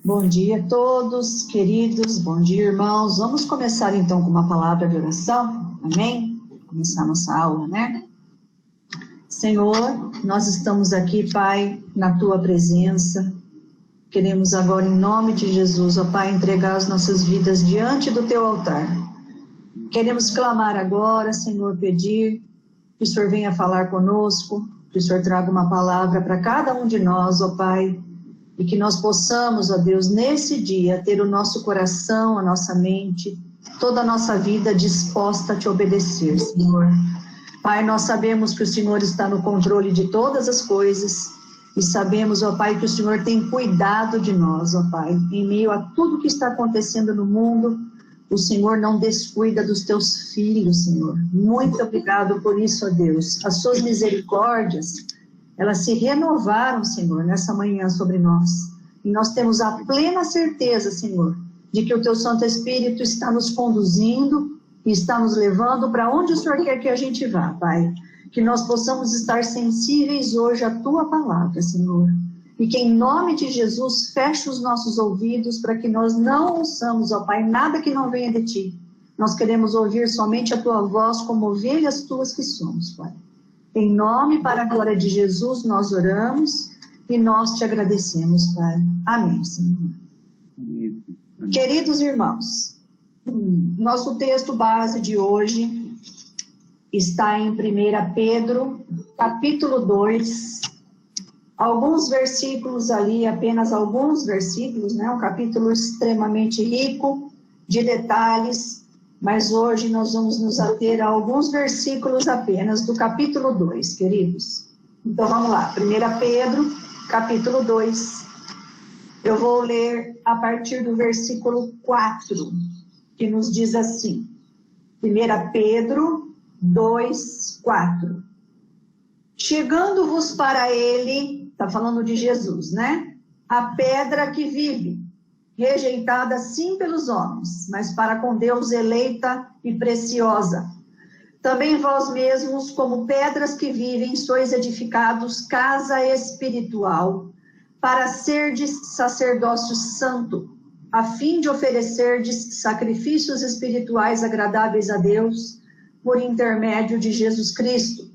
Bom dia a todos, queridos, bom dia, irmãos. Vamos começar então com uma palavra de oração, amém? Começar nossa aula, né? Senhor, nós estamos aqui, Pai, na Tua presença. Queremos agora, em nome de Jesus, ó Pai, entregar as nossas vidas diante do Teu altar. Queremos clamar agora, Senhor, pedir que o Senhor venha falar conosco, que o Senhor traga uma palavra para cada um de nós, ó Pai, e que nós possamos, ó Deus, nesse dia, ter o nosso coração, a nossa mente, toda a nossa vida disposta a Te obedecer, Senhor. Pai, nós sabemos que o Senhor está no controle de todas as coisas e sabemos, ó Pai, que o Senhor tem cuidado de nós, ó Pai. Em meio a tudo que está acontecendo no mundo, o Senhor não descuida dos Teus filhos, Senhor. Muito obrigado por isso, ó Deus. As Suas misericórdias, elas se renovaram, Senhor, nessa manhã sobre nós. E nós temos a plena certeza, Senhor, de que o Teu Santo Espírito está nos conduzindo e está nos levando para onde o Senhor quer que a gente vá, Pai. Que nós possamos estar sensíveis hoje à Tua palavra, Senhor. E que em nome de Jesus feche os nossos ouvidos para que nós não ouçamos, ó Pai, nada que não venha de Ti. Nós queremos ouvir somente a Tua voz como ovelhas Tuas que somos, Pai. Em nome, para a glória de Jesus, nós oramos e nós Te agradecemos, Pai. Amém, Senhor. Amém. Queridos irmãos, nosso texto base de hoje está em 1 Pedro, capítulo 2, alguns versículos ali, apenas alguns versículos, né? Um capítulo extremamente rico de detalhes, mas hoje nós vamos nos ater a alguns versículos apenas do capítulo 2, queridos. Então vamos lá, 1 Pedro, capítulo 2. Eu vou ler a partir do versículo 4, que nos diz assim, 1 Pedro 2, 4. Chegando-vos para ele, está falando de Jesus, né? A pedra que vive, rejeitada sim pelos homens, mas para com Deus eleita e preciosa. Também vós mesmos, como pedras que vivem, sois edificados casa espiritual, para serdes sacerdócio santo, a fim de oferecerdes sacrifícios espirituais agradáveis a Deus, por intermédio de Jesus Cristo.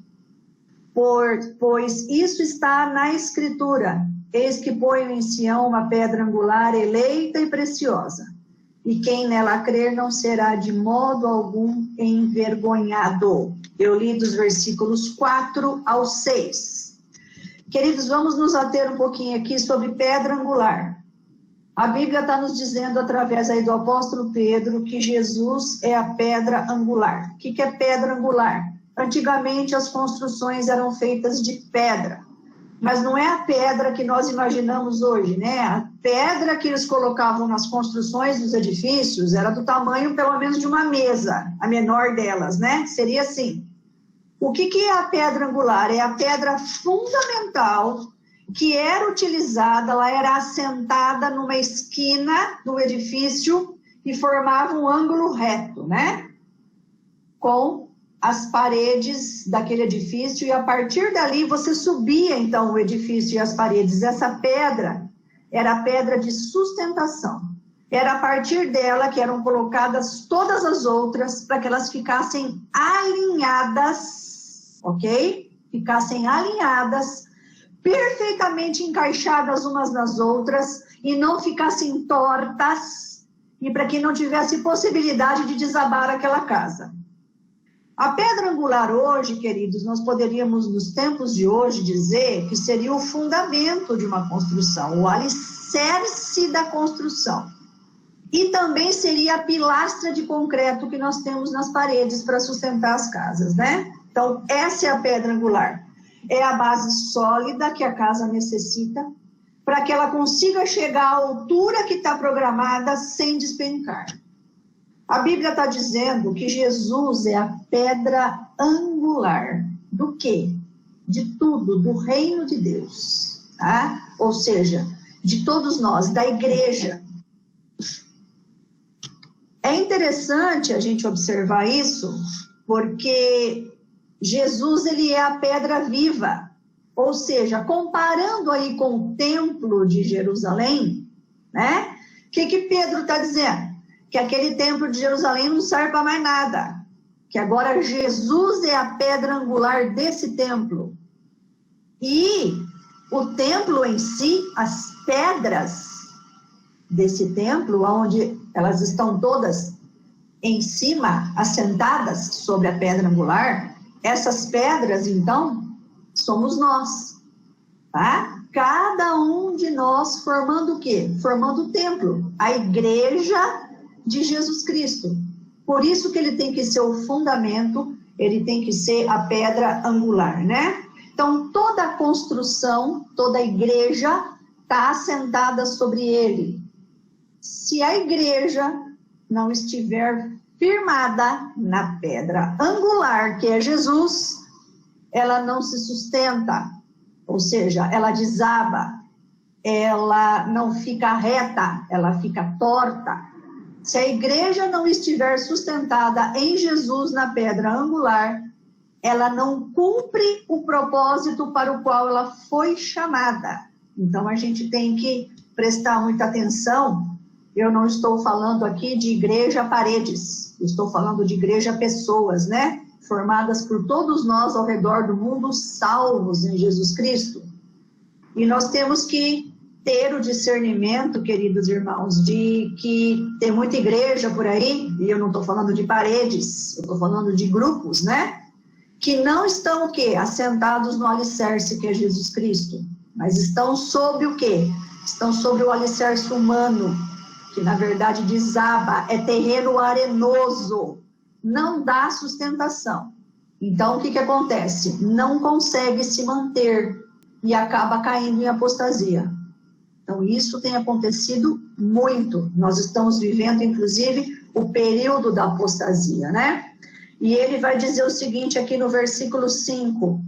Pois isso está na Escritura, eis que ponho em Sião uma pedra angular eleita e preciosa, e quem nela crer não será de modo algum envergonhado. Eu li dos versículos 4 ao 6. Queridos, vamos nos ater um pouquinho aqui sobre pedra angular. A Bíblia está nos dizendo, através aí do apóstolo Pedro, que Jesus é a pedra angular. O que é pedra angular? Antigamente as construções eram feitas de pedra, mas não é a pedra que nós imaginamos hoje, né? A pedra que eles colocavam nas construções dos edifícios era do tamanho, pelo menos, de uma mesa, a menor delas, né? Seria assim. O que é a pedra angular? É a pedra fundamental que era utilizada, ela era assentada numa esquina do edifício e formava um ângulo reto, né? Com as paredes daquele edifício, e a partir dali você subia então o edifício e as paredes. Essa pedra era a pedra de sustentação. Era a partir dela que eram colocadas todas as outras para que elas ficassem alinhadas, ok? Ficassem alinhadas, perfeitamente encaixadas umas nas outras e não ficassem tortas, e para que não tivesse possibilidade de desabar aquela casa. A pedra angular hoje, queridos, nós poderíamos, nos tempos de hoje, dizer que seria o fundamento de uma construção, o alicerce da construção. E também seria a pilastra de concreto que nós temos nas paredes para sustentar as casas, né? Então, essa é a pedra angular. É a base sólida que a casa necessita para que ela consiga chegar à altura que está programada sem despencar. A Bíblia está dizendo que Jesus é a pedra angular. Do quê? De tudo, do reino de Deus. Tá? Ou seja, de todos nós, da igreja. É interessante a gente observar isso, porque Jesus, ele é a pedra viva. Ou seja, comparando aí com o templo de Jerusalém, né? O que Pedro está dizendo? Que aquele templo de Jerusalém não serve para mais nada. Que agora Jesus é a pedra angular desse templo. E o templo em si, as pedras desse templo, onde elas estão todas em cima, assentadas sobre a pedra angular, essas pedras, então, somos nós, tá? Cada um de nós formando o quê? Formando o templo, a igreja de Jesus Cristo. Por isso que ele tem que ser o fundamento, ele tem que ser a pedra angular, né? Então, toda a construção, toda a igreja está assentada sobre ele. Se a igreja não estiver firmada na pedra angular, que é Jesus, ela não se sustenta, ou seja, ela desaba, ela não fica reta, ela fica torta. Se a igreja não estiver sustentada em Jesus na pedra angular, ela não cumpre o propósito para o qual ela foi chamada. Então, a gente tem que prestar muita atenção. Eu não estou falando aqui de igreja paredes, estou falando de igreja pessoas, né? Formadas por todos nós ao redor do mundo, salvos em Jesus Cristo. E nós temos que ter o discernimento, queridos irmãos, de que tem muita igreja por aí, e eu não estou falando de paredes, eu estou falando de grupos, né? Que não estão o quê? Assentados no alicerce que é Jesus Cristo, mas estão sobre o quê? Estão sobre o alicerce humano, que na verdade desaba, é terreno arenoso, não dá sustentação. Então o que acontece? Não consegue se manter e acaba caindo em apostasia. Então isso tem acontecido muito. Nós estamos vivendo inclusive o período da apostasia, né? E ele vai dizer o seguinte aqui no versículo 5.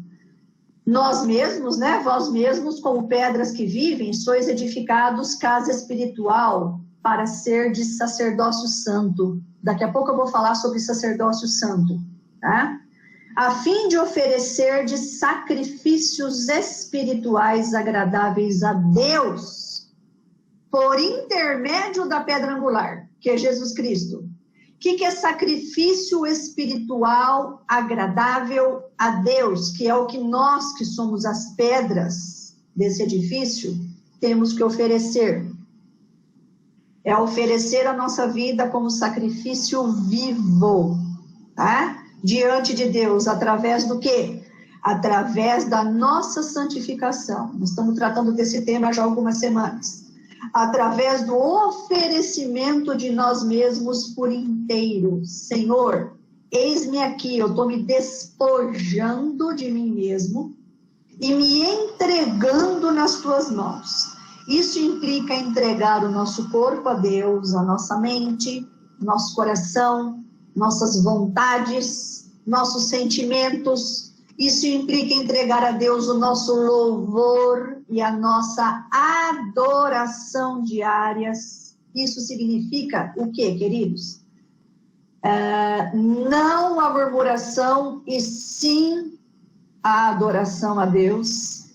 Nós mesmos, né, vós mesmos, como pedras que vivem, sois edificados casa espiritual para ser de sacerdócio santo. Daqui a pouco eu vou falar sobre sacerdócio santo, tá? A fim de oferecer de sacrifícios espirituais agradáveis a Deus, por intermédio da pedra angular, que é Jesus Cristo. O que é sacrifício espiritual agradável a Deus? Que é o que nós, que somos as pedras desse edifício, temos que oferecer. É oferecer a nossa vida como sacrifício vivo, tá? Diante de Deus, através do quê? Através da nossa santificação. Nós estamos tratando desse tema já há algumas semanas. Através do oferecimento de nós mesmos por inteiro. Senhor, eis-me aqui, eu estou me despojando de mim mesmo e me entregando nas tuas mãos. Isso implica entregar o nosso corpo a Deus, a nossa mente, nosso coração, nossas vontades, nossos sentimentos. Isso implica entregar a Deus o nosso louvor e a nossa adoração diárias. Isso significa o quê, queridos? Não a murmuração, e sim a adoração a Deus,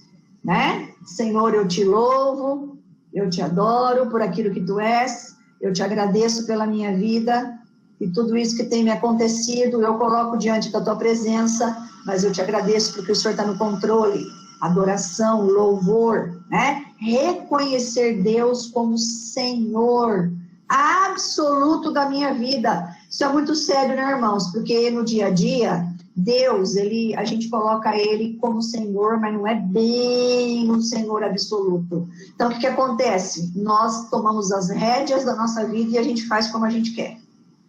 né? Senhor, eu te louvo, eu te adoro por aquilo que tu és, eu te agradeço pela minha vida e tudo isso que tem me acontecido, eu coloco diante da tua presença, mas eu te agradeço porque o Senhor está no controle. Adoração, louvor, né? Reconhecer Deus como Senhor absoluto da minha vida. Isso é muito sério, né, irmãos? Porque no dia a dia, Deus, a gente coloca Ele como Senhor, mas não é bem um Senhor absoluto. Então, o que acontece? Nós tomamos as rédeas da nossa vida e a gente faz como a gente quer.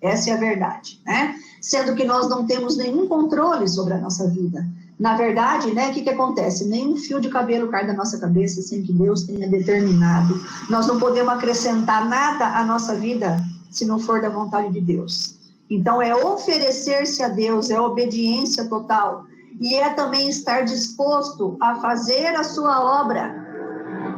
Essa é a verdade, né? Sendo que nós não temos nenhum controle sobre a nossa vida. Na verdade, né, o que acontece? Nenhum fio de cabelo cai da nossa cabeça sem que Deus tenha determinado. Nós não podemos acrescentar nada à nossa vida se não for da vontade de Deus. Então, é oferecer-se a Deus, é obediência total. E é também estar disposto a fazer a sua obra,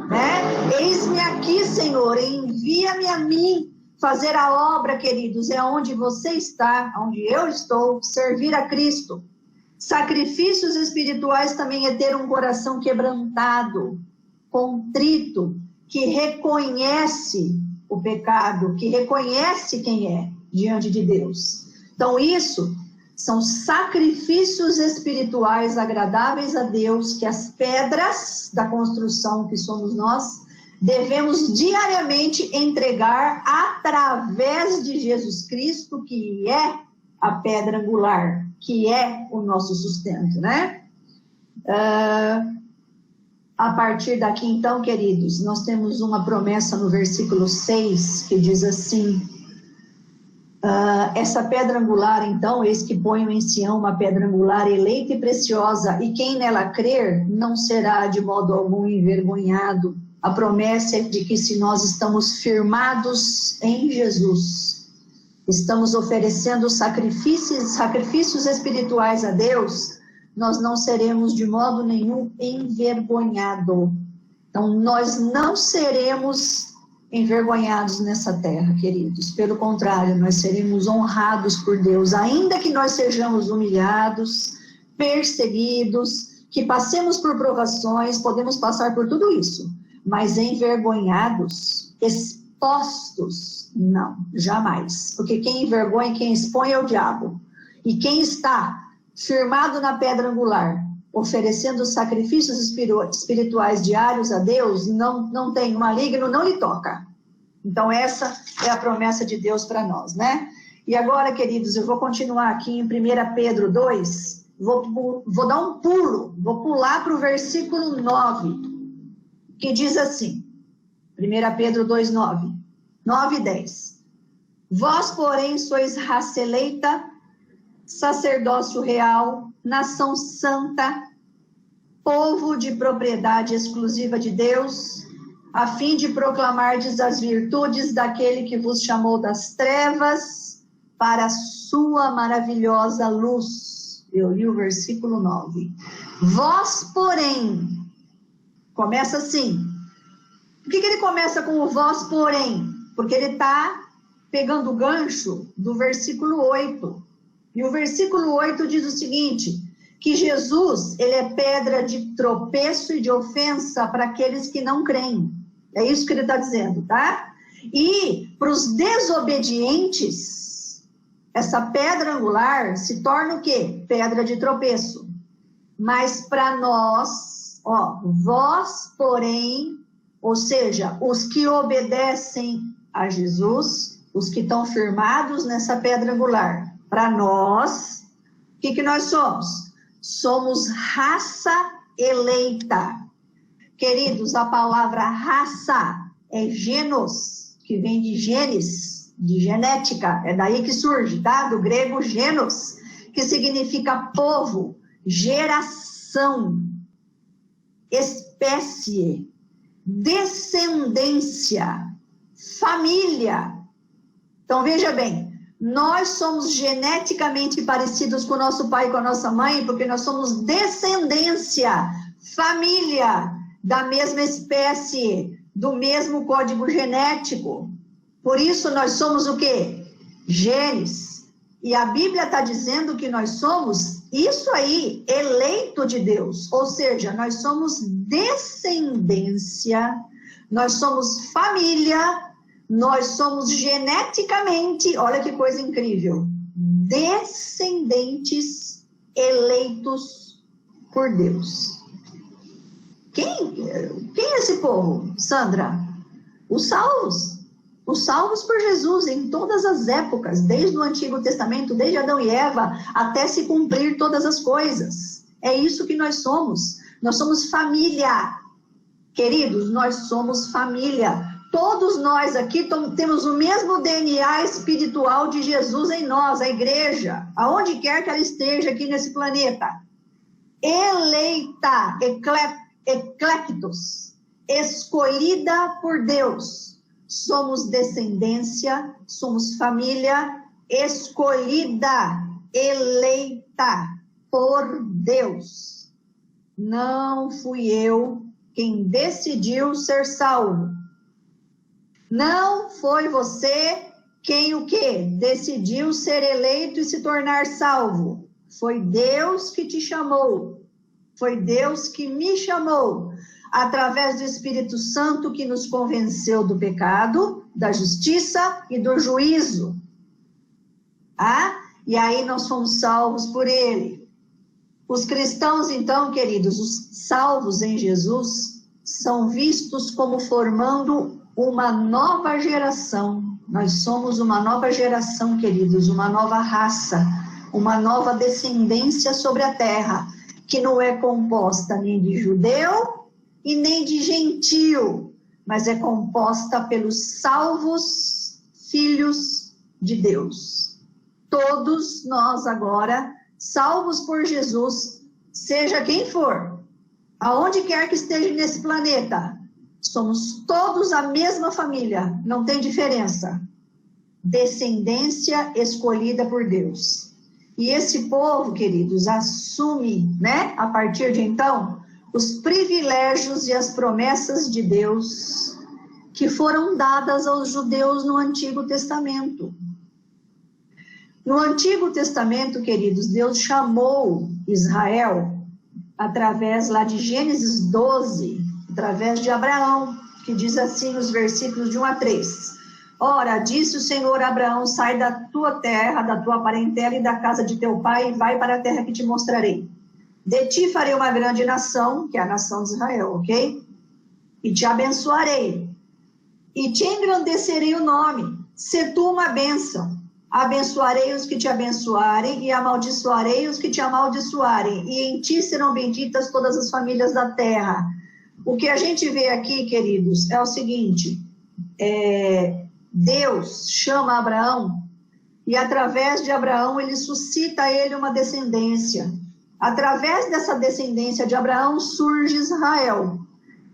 né? Eis-me aqui, Senhor, envia-me a mim fazer a obra, queridos, é onde você está, onde eu estou, servir a Cristo. Sacrifícios espirituais também é ter um coração quebrantado, contrito, que reconhece o pecado, que reconhece quem é diante de Deus. Então, isso são sacrifícios espirituais agradáveis a Deus, que as pedras da construção que somos nós, devemos diariamente entregar através de Jesus Cristo, que é a pedra angular, que é o nosso sustento, né? A partir daqui, então, queridos, nós temos uma promessa no versículo 6, que diz assim: essa pedra angular, então, eis que ponho em Sião uma pedra angular eleita e preciosa, e quem nela crer não será de modo algum envergonhado. A promessa é de que se nós estamos firmados em Jesus, estamos oferecendo sacrifícios espirituais a Deus, nós não seremos de modo nenhum envergonhados. Então, nós não seremos envergonhados nessa terra, queridos. Pelo contrário, nós seremos honrados por Deus, ainda que nós sejamos humilhados, perseguidos, que passemos por provações, podemos passar por tudo isso, mas envergonhados, expostos, não, jamais. Porque quem envergonha, quem expõe é o diabo. E quem está firmado na pedra angular, oferecendo sacrifícios espirituais diários a Deus, não tem, o maligno não lhe toca. Então essa é a promessa de Deus para nós, né? E agora, queridos, eu vou continuar aqui em 1 Pedro 2, vou dar um pulo, vou pular para o versículo 9, que diz assim, 1 Pedro 2, 9 e 10. Vós, porém, sois raça eleita, sacerdócio real, nação santa, povo de propriedade exclusiva de Deus, a fim de proclamardes as virtudes daquele que vos chamou das trevas para a sua maravilhosa luz. Eu li o versículo 9. Vós, porém, começa assim. Por que ele começa com o vós, porém? Porque ele está pegando o gancho do versículo 8. E o versículo 8 diz o seguinte, que Jesus, ele é pedra de tropeço e de ofensa para aqueles que não creem. É isso que ele está dizendo, tá? E para os desobedientes, essa pedra angular se torna o quê? Pedra de tropeço. Mas para nós, vós, porém, ou seja, os que obedecem a Jesus, os que estão firmados nessa pedra angular, para nós, o que nós somos? Somos raça eleita. Queridos, a palavra raça é genos, que vem de genes, de genética, é daí que surge, tá? Do grego genos, que significa povo, geração, espécie, descendência, família. Então, veja bem, nós somos geneticamente parecidos com o nosso pai e com a nossa mãe, porque nós somos descendência, família, da mesma espécie, do mesmo código genético. Por isso, nós somos o quê? Genes. E a Bíblia está dizendo que nós somos isso aí, eleito de Deus. Ou seja, nós somos descendência, nós somos família, nós somos geneticamente, olha que coisa incrível, descendentes eleitos por Deus. Quem é esse povo, Sandra? Os salvos por Jesus em todas as épocas, desde o Antigo Testamento, desde Adão e Eva, até se cumprir todas as coisas. É isso que nós somos família. Queridos, nós somos família. Todos nós aqui temos o mesmo DNA espiritual de Jesus em nós, a igreja, aonde quer que ela esteja aqui nesse planeta. Eleita, eclectos, escolhida por Deus. Somos descendência, somos família escolhida, eleita por Deus. Não fui eu quem decidiu ser salvo. Não foi você quem o quê? Decidiu ser eleito e se tornar salvo. Foi Deus que te chamou. Foi Deus que me chamou. através do Espírito Santo que nos convenceu do pecado, da justiça e do juízo. E aí nós fomos salvos por ele. Os cristãos, então, queridos, os salvos em Jesus, são vistos como formando uma nova geração. Nós somos uma nova geração, queridos, uma nova raça, uma nova descendência sobre a terra, que não é composta nem de judeu e nem de gentio, mas é composta pelos salvos filhos de Deus. Todos nós agora, salvos por Jesus, seja quem for, aonde quer que esteja nesse planeta, somos todos a mesma família, não tem diferença. Descendência escolhida por Deus. E esse povo, queridos, assume, a partir de então, os privilégios e as promessas de Deus que foram dadas aos judeus no Antigo Testamento. No Antigo Testamento, queridos, Deus chamou Israel através lá de Gênesis 12, através de Abraão, que diz assim nos versículos de 1 a 3. Ora, disse o Senhor a Abraão, sai da tua terra, da tua parentela e da casa de teu pai, e vai para a terra que te mostrarei. De ti farei uma grande nação, que é a nação de Israel, ok? E te abençoarei, e te engrandecerei o nome, se tu uma bênção. Abençoarei os que te abençoarem, e amaldiçoarei os que te amaldiçoarem, e em ti serão benditas todas as famílias da terra. O que a gente vê aqui, queridos, é o seguinte, Deus chama Abraão, e através de Abraão ele suscita a ele uma descendência. Através dessa descendência de Abraão surge Israel.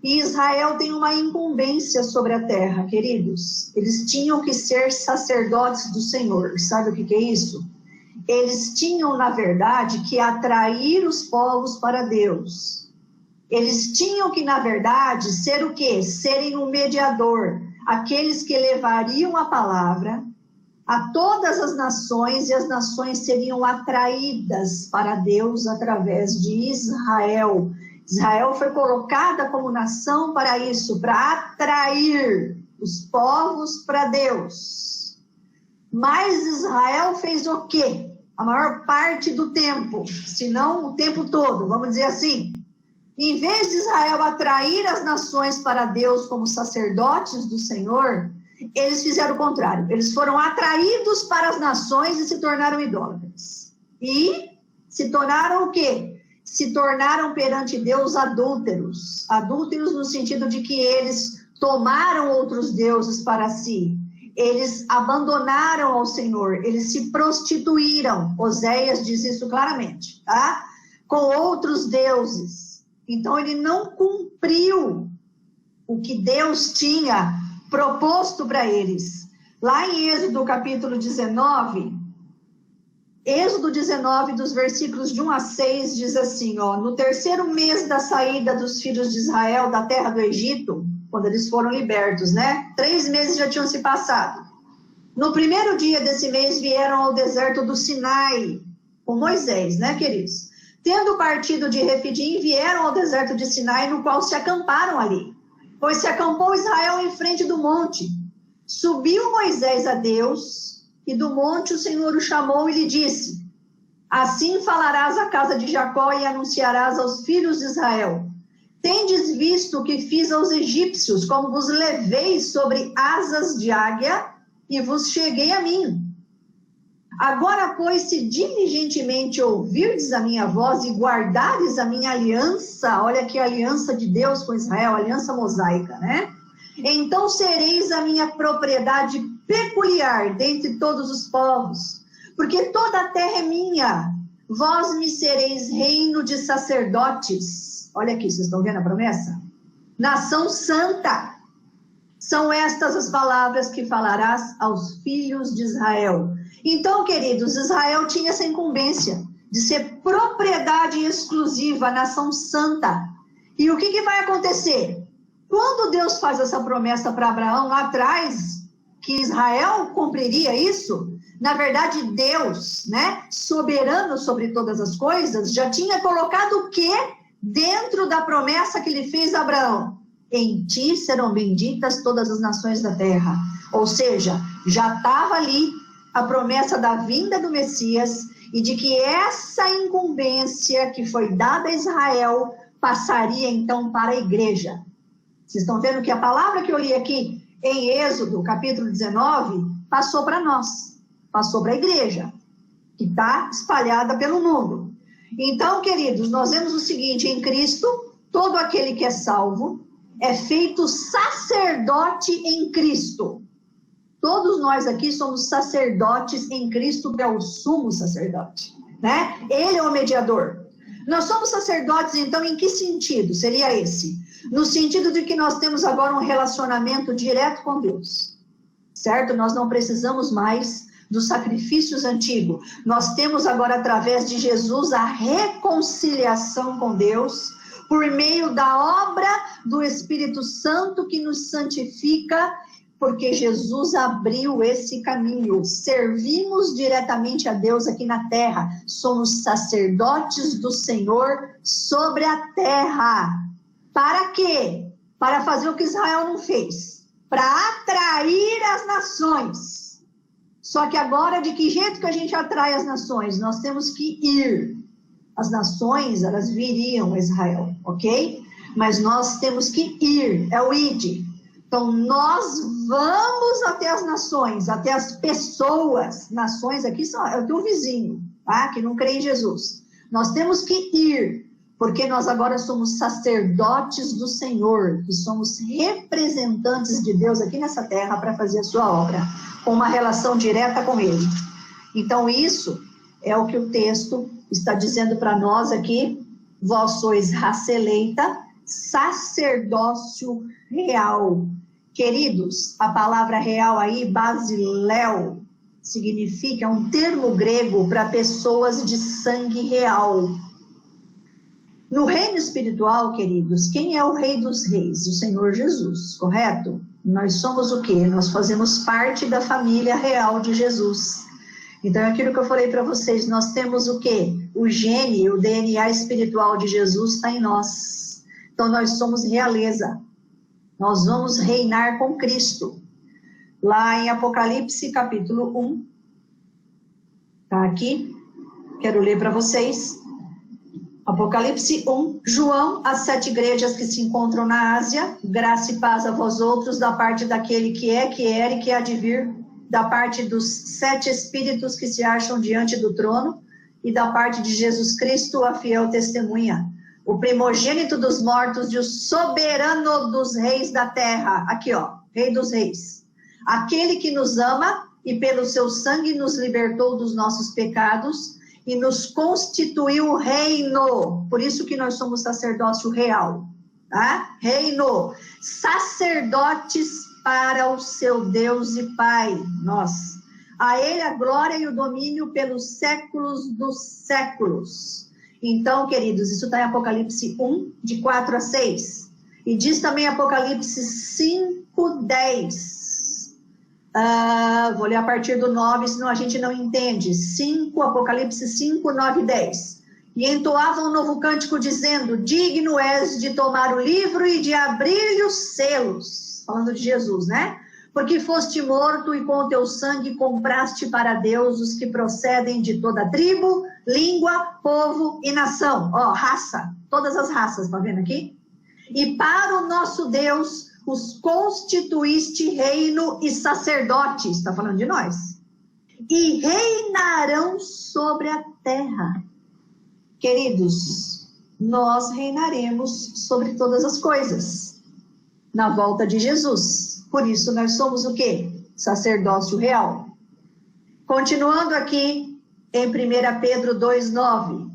E Israel tem uma incumbência sobre a terra, queridos. Eles tinham que ser sacerdotes do Senhor. Sabe o que é isso? Eles tinham, na verdade, que atrair os povos para Deus. Eles tinham que, na verdade, ser o quê? Serem um mediador. Aqueles que levariam a palavra a todas as nações, e as nações seriam atraídas para Deus através de Israel. Israel foi colocada como nação para isso, para atrair os povos para Deus. Mas Israel fez o quê? A maior parte do tempo, se não o tempo todo, vamos dizer assim. Em vez de Israel atrair as nações para Deus como sacerdotes do Senhor, eles fizeram o contrário. Eles foram atraídos para as nações e se tornaram idólatras. E se tornaram o quê? Se tornaram perante Deus adúlteros. Adúlteros no sentido de que eles tomaram outros deuses para si. Eles abandonaram ao Senhor. Eles se prostituíram. Oséias diz isso claramente, tá? Com outros deuses. Então ele não cumpriu o que Deus tinha proposto para eles. Lá em Êxodo capítulo 19, Êxodo 19, dos versículos de 1 a 6, diz assim, no terceiro mês da saída dos filhos de Israel da terra do Egito, quando eles foram libertos, 3 meses já tinham se passado. No primeiro dia desse mês vieram ao deserto do Sinai, com Moisés, queridos? Tendo partido de Refidim, vieram ao deserto de Sinai, no qual se acamparam ali. Pois se acampou Israel em frente do monte. Subiu Moisés a Deus, e do monte o Senhor o chamou e lhe disse, assim falarás à casa de Jacó e anunciarás aos filhos de Israel. Tendes visto o que fiz aos egípcios, como vos levei sobre asas de águia, e vos cheguei a mim. Agora, pois, se diligentemente ouvirdes a minha voz e guardares a minha aliança, olha aqui a aliança de Deus com Israel, a aliança mosaica, Então sereis a minha propriedade peculiar dentre todos os povos, porque toda a terra é minha, vós me sereis reino de sacerdotes. Olha aqui, vocês estão vendo a promessa? Nação santa. São estas as palavras que falarás aos filhos de Israel. Então, queridos, Israel tinha essa incumbência de ser propriedade exclusiva, nação santa. E o que vai acontecer? Quando Deus faz essa promessa para Abraão lá atrás, que Israel cumpriria isso, na verdade Deus, soberano sobre todas as coisas, já tinha colocado o quê? dentro da promessa que ele fez a Abraão: em ti serão benditas todas as nações da terra. Ou seja, já estava ali a promessa da vinda do Messias e de que essa incumbência que foi dada a Israel passaria então para a igreja. Vocês estão vendo que a palavra que eu li aqui em Êxodo, capítulo 19, passou para nós, passou para a igreja, que está espalhada pelo mundo. Então, queridos, nós vemos o seguinte: em Cristo, todo aquele que é salvo é feito sacerdote em Cristo. Todos nós aqui somos sacerdotes em Cristo, que é o sumo sacerdote, né? Ele é o mediador. Nós somos sacerdotes, então, em que sentido seria esse? No sentido de que nós temos agora um relacionamento direto com Deus, certo? Nós não precisamos mais dos sacrifícios antigos. Nós temos agora, através de Jesus, a reconciliação com Deus, por meio da obra do Espírito Santo que nos santifica, porque Jesus abriu esse caminho. Servimos diretamente a Deus aqui na terra. Somos sacerdotes do Senhor sobre a terra. Para quê? Para fazer o que Israel não fez. Para atrair as nações. Só que agora, de que jeito que a gente atrai as nações? Nós temos que ir. As nações, elas viriam a Israel, ok? Mas nós temos que ir, é o ide. Então, nós vamos até as nações, até as pessoas. Nações aqui é o teu vizinho, tá? Que não crê em Jesus. Nós temos que ir, porque nós agora somos sacerdotes do Senhor, que somos representantes de Deus aqui nessa terra para fazer a sua obra, com uma relação direta com Ele. Então, isso é o que o texto está dizendo para nós aqui: vós sois raça eleita, sacerdócio real. Queridos, a palavra real aí, basileus, significa, é um termo grego para pessoas de sangue real. No reino espiritual, queridos, quem é o rei dos reis? O Senhor Jesus, correto? Nós somos o quê? Nós fazemos parte da família real de Jesus. Então, é aquilo que eu falei para vocês, nós temos o quê? O gene, o DNA espiritual de Jesus está em nós. Então, nós somos realeza. Nós vamos reinar com Cristo. Lá em Apocalipse, capítulo 1. Está aqui. Quero ler para vocês. Apocalipse 1. João, as 7 igrejas que se encontram na Ásia. Graça e paz a vós outros, da parte daquele que é, que era e que há de vir, da parte dos 7 espíritos que se acham diante do trono, e da parte de Jesus Cristo, a fiel testemunha, o primogênito dos mortos e o soberano dos reis da terra. Aqui, ó, rei dos reis. Aquele que nos ama e pelo seu sangue nos libertou dos nossos pecados e nos constituiu reino. Por isso que nós somos sacerdócio real, tá? Reino. Sacerdotes para o seu Deus e Pai, nós. A Ele a glória e o domínio pelos séculos dos séculos. Então, queridos, isso está em Apocalipse 1, de 4 a 6. E diz também Apocalipse 5, 10. Vou ler a partir do 9, senão a gente não entende. Apocalipse 5, 9 e 10. E entoava um novo cântico dizendo: digno és de tomar o livro e de abrir-lhe os selos. Falando de Jesus, né? Porque foste morto e com o teu sangue compraste para Deus os que procedem de toda tribo, língua, povo e nação. Ó, raça, todas as raças, tá vendo aqui? E para o nosso Deus os constituíste reino e sacerdotes, está falando de nós. E reinarão sobre a terra. Queridos, nós reinaremos sobre todas as coisas na volta de Jesus. Por isso nós somos o quê? Sacerdócio real. Continuando aqui em 1 Pedro 2,9.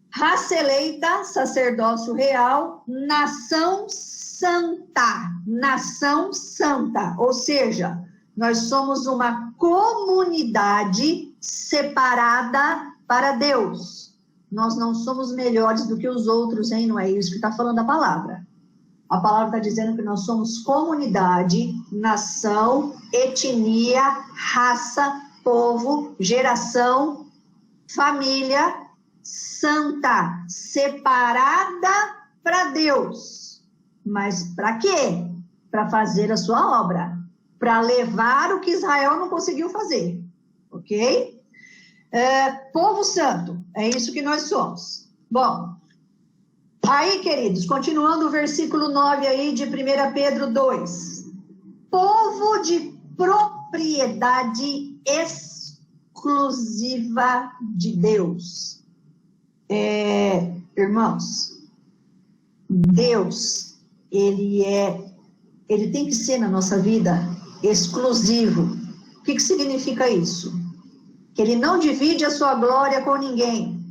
Raça eleita, sacerdócio real, nação santa. Nação santa. Ou seja, nós somos uma comunidade separada para Deus. Nós não somos melhores do que os outros, hein? Não é isso que está falando a palavra. A palavra está dizendo que nós somos comunidade, nação, etnia, raça, povo, geração, família, santa, separada para Deus. Mas para quê? Para fazer a sua obra, para levar o que Israel não conseguiu fazer, ok? Povo santo, é isso que nós somos. Bom, aí, queridos, continuando o versículo 9 aí de 1 Pedro 2. Povo de propriedade exclusiva de Deus. Irmãos, Deus, ele tem que ser na nossa vida exclusivo. O que significa isso? Que ele não divide a sua glória com ninguém.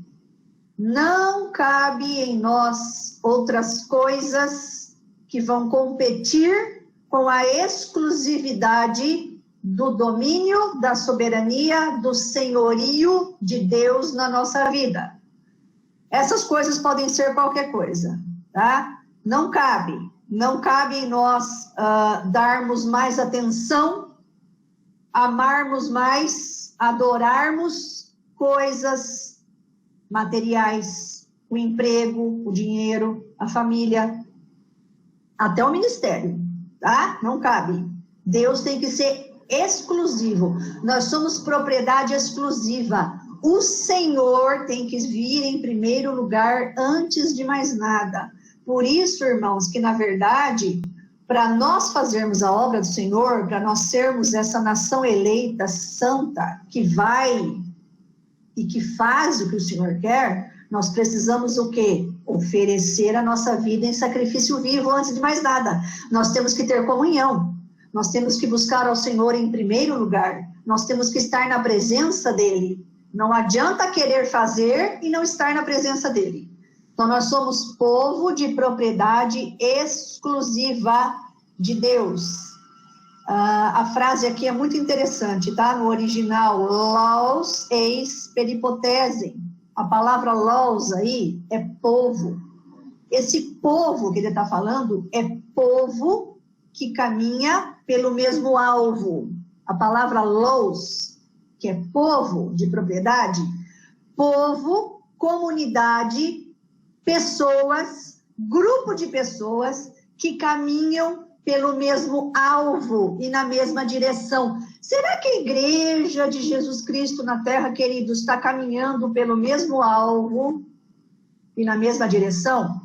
Não cabe em nós outras coisas que vão competir com a exclusividade do domínio, da soberania, do senhorio de Deus na nossa vida. Essas coisas podem ser qualquer coisa, tá? Não cabe em nós darmos mais atenção, amarmos mais, adorarmos coisas materiais, o emprego, o dinheiro, a família, até o ministério, tá? Não cabe. Deus tem que ser exclusivo. Nós somos propriedade exclusiva. O Senhor tem que vir em primeiro lugar antes de mais nada. Por isso, irmãos, que na verdade, para nós fazermos a obra do Senhor, para nós sermos essa nação eleita, santa, que vai e que faz o que o Senhor quer, nós precisamos o quê? Oferecer a nossa vida em sacrifício vivo antes de mais nada. Nós temos que ter comunhão, nós temos que buscar ao Senhor em primeiro lugar, nós temos que estar na presença dEle. Não adianta querer fazer e não estar na presença dEle. Então nós somos povo de propriedade exclusiva de Deus. A frase aqui é muito interessante, tá? No original, laos eis peripotesem. A palavra laos aí é povo. Esse povo que ele está falando é povo que caminha pelo mesmo alvo. A palavra los, que é povo de propriedade, povo, comunidade, pessoas, grupo de pessoas que caminham pelo mesmo alvo e na mesma direção. Será que a igreja de Jesus Cristo na terra, queridos, está caminhando pelo mesmo alvo e na mesma direção?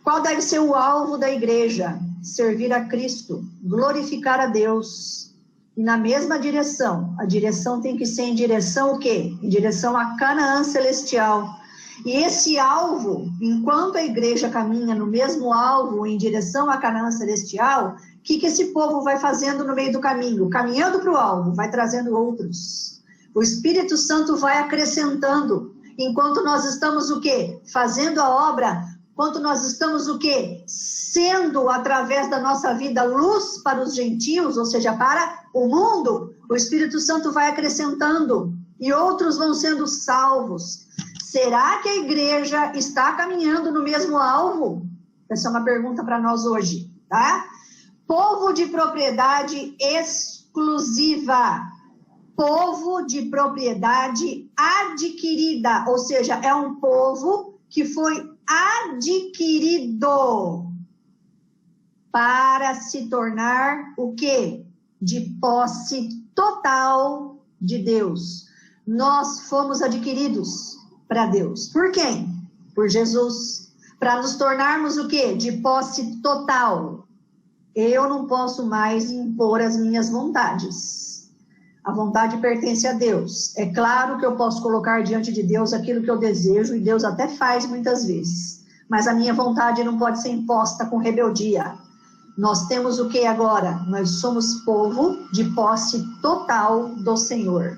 Qual deve ser o alvo da igreja? Servir a Cristo, glorificar a Deus. E na mesma direção, a direção tem que ser em direção o quê? Em direção a Canaã celestial. E esse alvo, enquanto a igreja caminha no mesmo alvo, em direção a Canaã celestial, o que esse povo vai fazendo no meio do caminho? Caminhando para o alvo, vai trazendo outros. O Espírito Santo vai acrescentando. Enquanto nós estamos o quê? Fazendo a obra. Enquanto nós estamos o quê? Sendo, através da nossa vida, luz para os gentios, ou seja, para o mundo, o Espírito Santo vai acrescentando. E outros vão sendo salvos. Será que a igreja está caminhando no mesmo alvo? Essa é uma pergunta para nós hoje, tá? Povo de propriedade exclusiva. Povo de propriedade adquirida. Ou seja, é um povo que foi adquirido para se tornar o quê? De posse total de Deus. Nós fomos adquiridos para Deus. Por quem? Por Jesus. Para nos tornarmos o quê? De posse total. Eu não posso mais impor as minhas vontades. A vontade pertence a Deus. É claro que eu posso colocar diante de Deus aquilo que eu desejo, e Deus até faz muitas vezes. Mas a minha vontade não pode ser imposta com rebeldia. Nós temos o que agora? Nós somos povo de posse total do Senhor.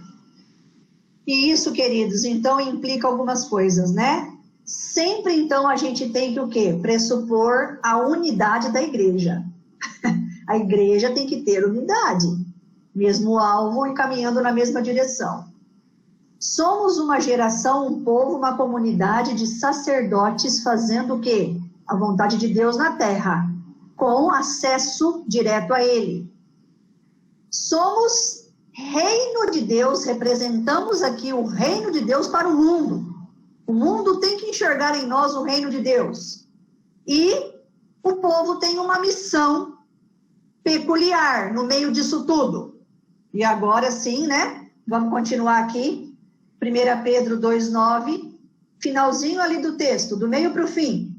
E isso, queridos, então implica algumas coisas, né? Sempre, então, a gente tem que o quê? Pressupor a unidade da igreja. A igreja tem que ter unidade, mesmo alvo e caminhando na mesma direção. Somos uma geração, um povo, uma comunidade de sacerdotes fazendo o quê? A vontade de Deus na terra, com acesso direto a Ele. Somos reino de Deus, representamos aqui o reino de Deus para o mundo. O mundo tem que enxergar em nós o reino de Deus. E o povo tem uma missão peculiar no meio disso tudo. E agora sim, né? Vamos continuar aqui. 1 Pedro 2,9, finalzinho ali do texto, do meio para o fim.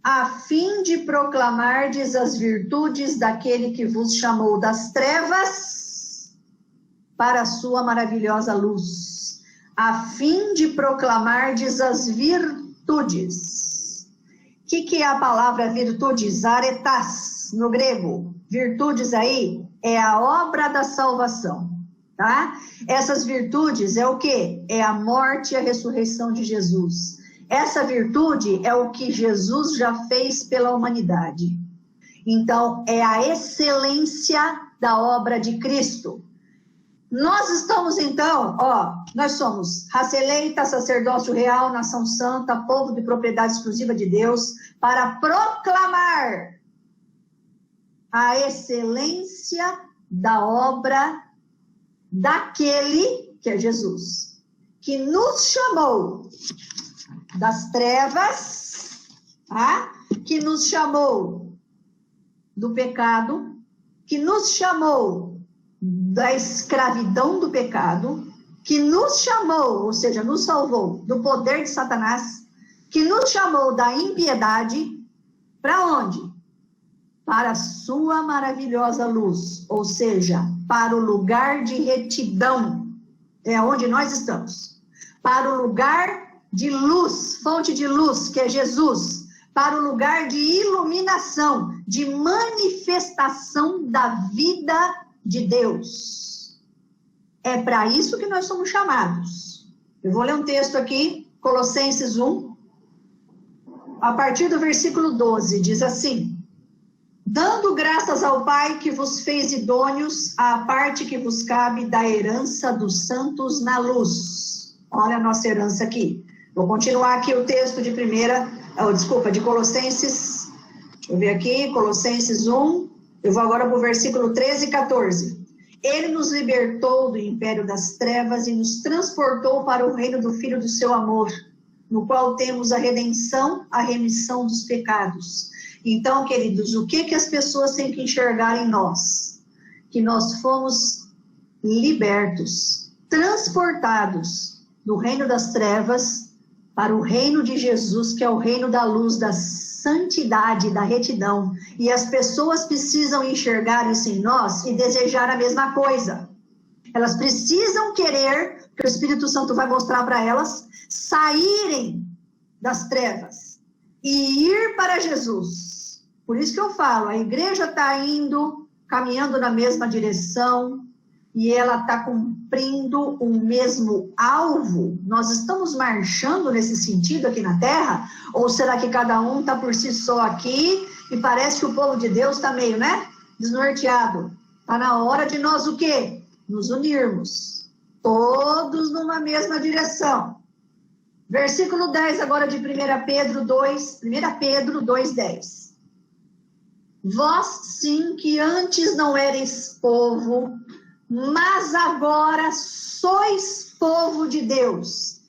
A fim de proclamardes as virtudes daquele que vos chamou das trevas para a sua maravilhosa luz. A fim de proclamardes as virtudes. O que é a palavra virtudes? Aretas, no grego. Virtudes aí é a obra da salvação, tá? Essas virtudes é o quê? É a morte e a ressurreição de Jesus. Essa virtude é o que Jesus já fez pela humanidade. Então, é a excelência da obra de Cristo. Nós estamos, então, nós somos raça eleita, sacerdócio real, nação santa, povo de propriedade exclusiva de Deus, para proclamar a excelência da obra daquele, que é Jesus, que nos chamou das trevas, tá? Que nos chamou do pecado, que nos chamou da escravidão do pecado, que nos chamou, ou seja, nos salvou do poder de Satanás, que nos chamou da impiedade, para onde? Para a sua maravilhosa luz, ou seja, para o lugar de retidão, é onde nós estamos, para o lugar de luz, fonte de luz, que é Jesus, para o lugar de iluminação, de manifestação da vida de Deus. É para isso que nós somos chamados. Eu vou ler um texto aqui, Colossenses 1, a partir do versículo 12, diz assim: dando graças ao Pai que vos fez idôneos à parte que vos cabe da herança dos santos na luz. Olha a nossa herança aqui. Vou continuar aqui o texto de de Colossenses, deixa eu ver aqui, Colossenses 1, eu vou agora para o versículo 13 e 14. Ele nos libertou do império das trevas e nos transportou para o reino do Filho do seu amor, no qual temos a redenção, a remissão dos pecados. Então, queridos, o que as pessoas têm que enxergar em nós? Que nós fomos libertos, transportados do reino das trevas para o reino de Jesus, que é o reino da luz, da santidade, da retidão. E as pessoas precisam enxergar isso em nós e desejar a mesma coisa. Elas precisam querer, que o Espírito Santo vai mostrar para elas, saírem das trevas e ir para Jesus. Por isso que eu falo, a igreja está caminhando na mesma direção, e ela está cumprindo o mesmo alvo. Nós estamos marchando nesse sentido aqui na Terra? Ou será que cada um está por si só aqui e parece que o povo de Deus está meio, desnorteado? Está na hora de nós o quê? Nos unirmos. Todos numa mesma direção. Versículo 10 agora de 1 Pedro 2:10. Vós sim que antes não erais povo, mas agora sois povo de Deus.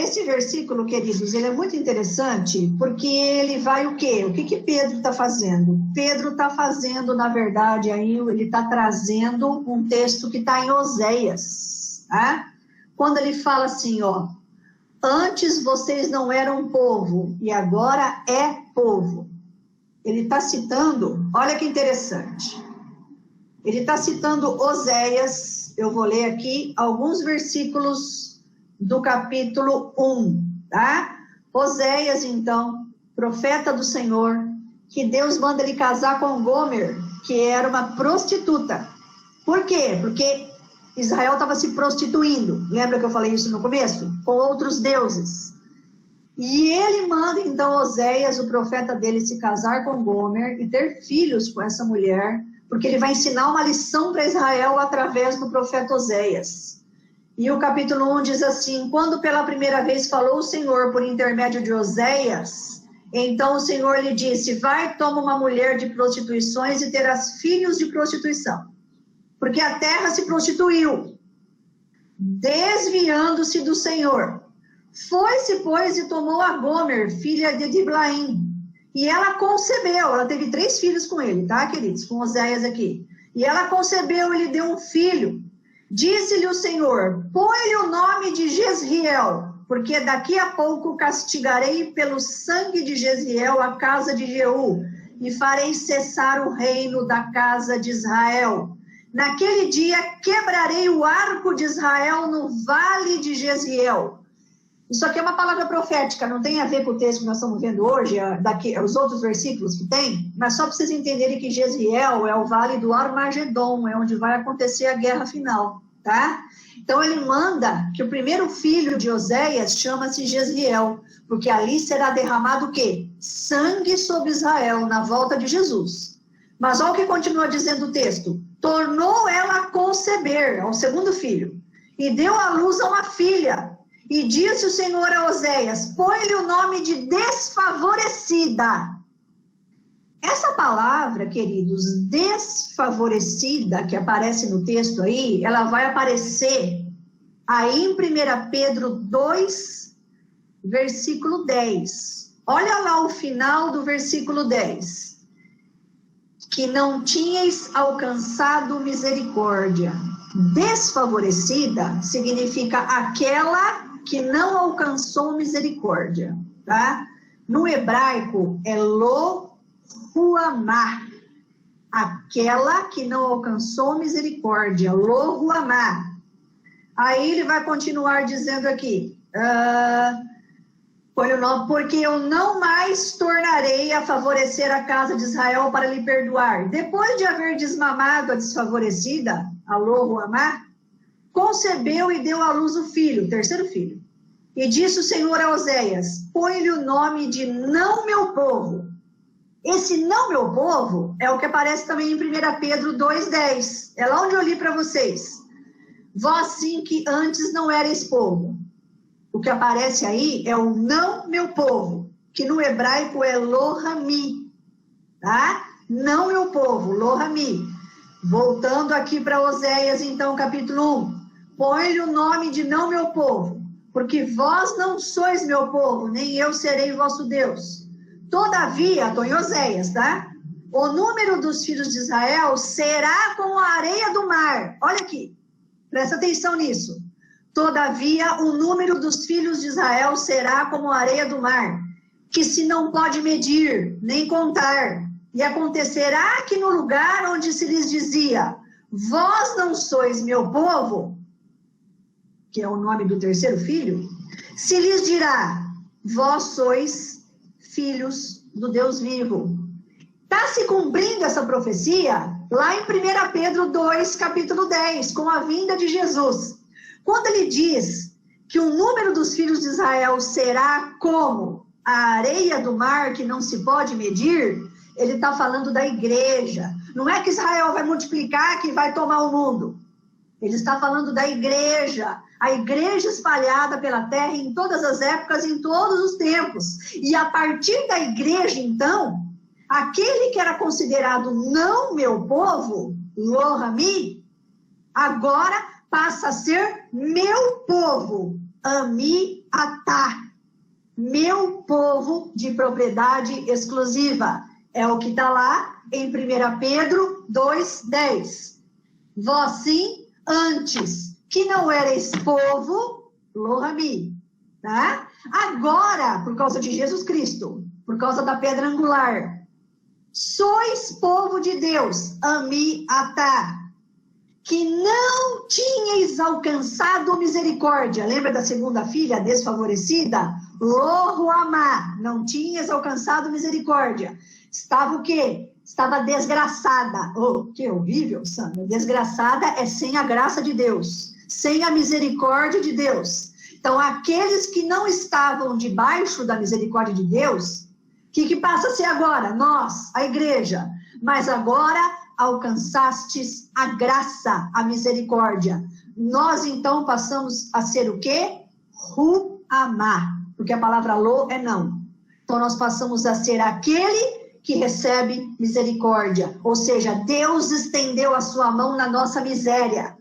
Esse versículo, queridos, ele é muito interessante, porque ele vai o quê? O que Pedro está fazendo? Pedro está fazendo, na verdade, aí ele está trazendo um texto que está em Oséias, tá? Quando ele fala assim, antes vocês não eram povo, e agora é povo. Ele está citando, olha que interessante, ele está citando Oséias, eu vou ler aqui alguns versículos do capítulo 1, tá? Oséias, então, profeta do Senhor, que Deus manda ele casar com Gomer, que era uma prostituta. Por quê? Porque Israel estava se prostituindo, lembra que eu falei isso no começo? Com outros deuses. E ele manda, então, Oséias, o profeta dele, se casar com Gomer e ter filhos com essa mulher, porque ele vai ensinar uma lição para Israel através do profeta Oséias. E o capítulo 1 diz assim: quando pela primeira vez falou o Senhor por intermédio de Oséias, então o Senhor lhe disse: vai, toma uma mulher de prostituições e terás filhos de prostituição. Porque a terra se prostituiu, desviando-se do Senhor. Foi-se, pois, e tomou a Gomer, filha de Diblaim, e ela concebeu. Ela teve 3 filhos com ele, tá, queridos? Com Oséias aqui. E ela concebeu e lhe deu um filho. Disse-lhe o Senhor: põe-lhe o nome de Jezreel, porque daqui a pouco castigarei pelo sangue de Jezreel a casa de Jeú, e farei cessar o reino da casa de Israel. Naquele dia quebrarei o arco de Israel no vale de Jezreel. Isso aqui é uma palavra profética, não tem a ver com o texto que nós estamos vendo hoje, os outros versículos que tem, mas só para vocês entenderem que Jezreel é o vale do Armagedon, é onde vai acontecer a guerra final, tá? Então ele manda que o primeiro filho de Oséias chama-se Jezreel, porque ali será derramado o quê? Sangue sobre Israel, na volta de Jesus. Mas olha o que continua dizendo o texto. Tornou ela a conceber, ao segundo filho, e deu à luz a uma filha. E disse o Senhor a Oséias: põe-lhe o nome de desfavorecida. Essa palavra, queridos, desfavorecida, que aparece no texto aí, ela vai aparecer aí em 1 Pedro 2, versículo 10. Olha lá o final do versículo 10. Que não tinhais alcançado misericórdia. Desfavorecida significa aquela que não alcançou misericórdia, tá? No hebraico é lo ruamá, aquela que não alcançou misericórdia, lo ruamá. Aí ele vai continuar dizendo aqui, porque eu não mais tornarei a favorecer a casa de Israel para lhe perdoar. Depois de haver desmamado a desfavorecida, a lo ruamá, concebeu e deu à luz o filho, o terceiro filho. E disse o Senhor a Oséias: põe-lhe o nome de não meu povo. Esse não meu povo é o que aparece também em 1 Pedro 2,10. É lá onde eu li para vocês. Vós sim que antes não erais povo. O que aparece aí é o não meu povo, que no hebraico é lo-rami, tá? Não meu povo, lo-rami. Voltando aqui para Oséias, então, capítulo 1. Põe-lhe o nome de não meu povo, porque vós não sois meu povo, nem eu serei vosso Deus. Todavia, estou em Oséias, tá? O número dos filhos de Israel será como a areia do mar. Olha aqui, presta atenção nisso. Todavia, o número dos filhos de Israel será como a areia do mar, que se não pode medir, nem contar. E acontecerá que no lugar onde se lhes dizia: vós não sois meu povo, que é o nome do terceiro filho, se lhes dirá: vós sois filhos do Deus vivo. Está se cumprindo essa profecia lá em 1 Pedro 2, capítulo 10, com a vinda de Jesus. Quando ele diz que o número dos filhos de Israel será como a areia do mar que não se pode medir, ele está falando da igreja. Não é que Israel vai multiplicar, que vai tomar o mundo. Ele está falando da igreja, a igreja espalhada pela terra em todas as épocas, em todos os tempos. E a partir da igreja, então, aquele que era considerado não meu povo, lo-rami, agora passa a ser meu povo, ami-atá, meu povo de propriedade exclusiva. É o que está lá em 1 Pedro 2,10. Vós sim, antes que não erais povo, lo-rami, tá? Agora, por causa de Jesus Cristo, por causa da pedra angular, sois povo de Deus, ami-atá, que não tinhais alcançado misericórdia. Lembra da segunda filha desfavorecida? Lo-ruamá, não tinhas alcançado misericórdia. Estava o quê? Estava desgraçada. Oh, que horrível, Sandra. Desgraçada é sem a graça de Deus, sem a misericórdia de Deus. Então, aqueles que não estavam debaixo da misericórdia de Deus, o que passa a ser agora? Nós, a igreja. Mas agora alcançastes a graça, a misericórdia. Nós, então, passamos a ser o quê? Ruamá, porque a palavra lo é não. Então, nós passamos a ser aquele que recebe misericórdia. Ou seja, Deus estendeu a sua mão na nossa miséria.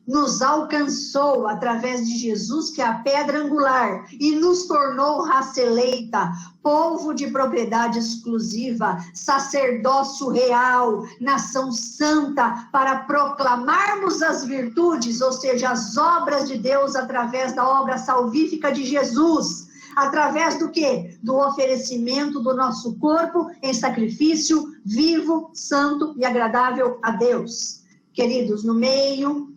nos alcançou através de Jesus, que é a pedra angular, e nos tornou raça eleita, povo de propriedade exclusiva, sacerdócio real, nação santa, para proclamarmos as virtudes, ou seja, as obras de Deus através da obra salvífica de Jesus. Através do quê? Do oferecimento do nosso corpo em sacrifício vivo, santo e agradável a Deus. Queridos, no meio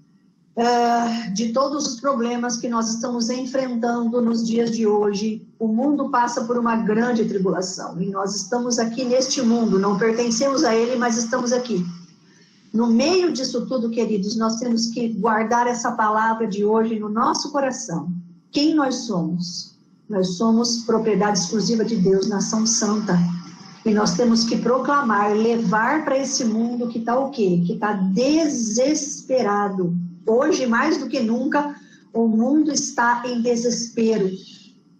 de todos os problemas que nós estamos enfrentando nos dias de hoje, o mundo passa por uma grande tribulação, e nós estamos aqui neste mundo, não pertencemos a ele, mas estamos aqui. No meio disso tudo, queridos, nós temos que guardar essa palavra de hoje no nosso coração. Quem nós somos? Nós somos propriedade exclusiva de Deus, nação santa. E nós temos que proclamar, levar para esse mundo que está o quê? Que está desesperado. Hoje, mais do que nunca, o mundo está em desespero.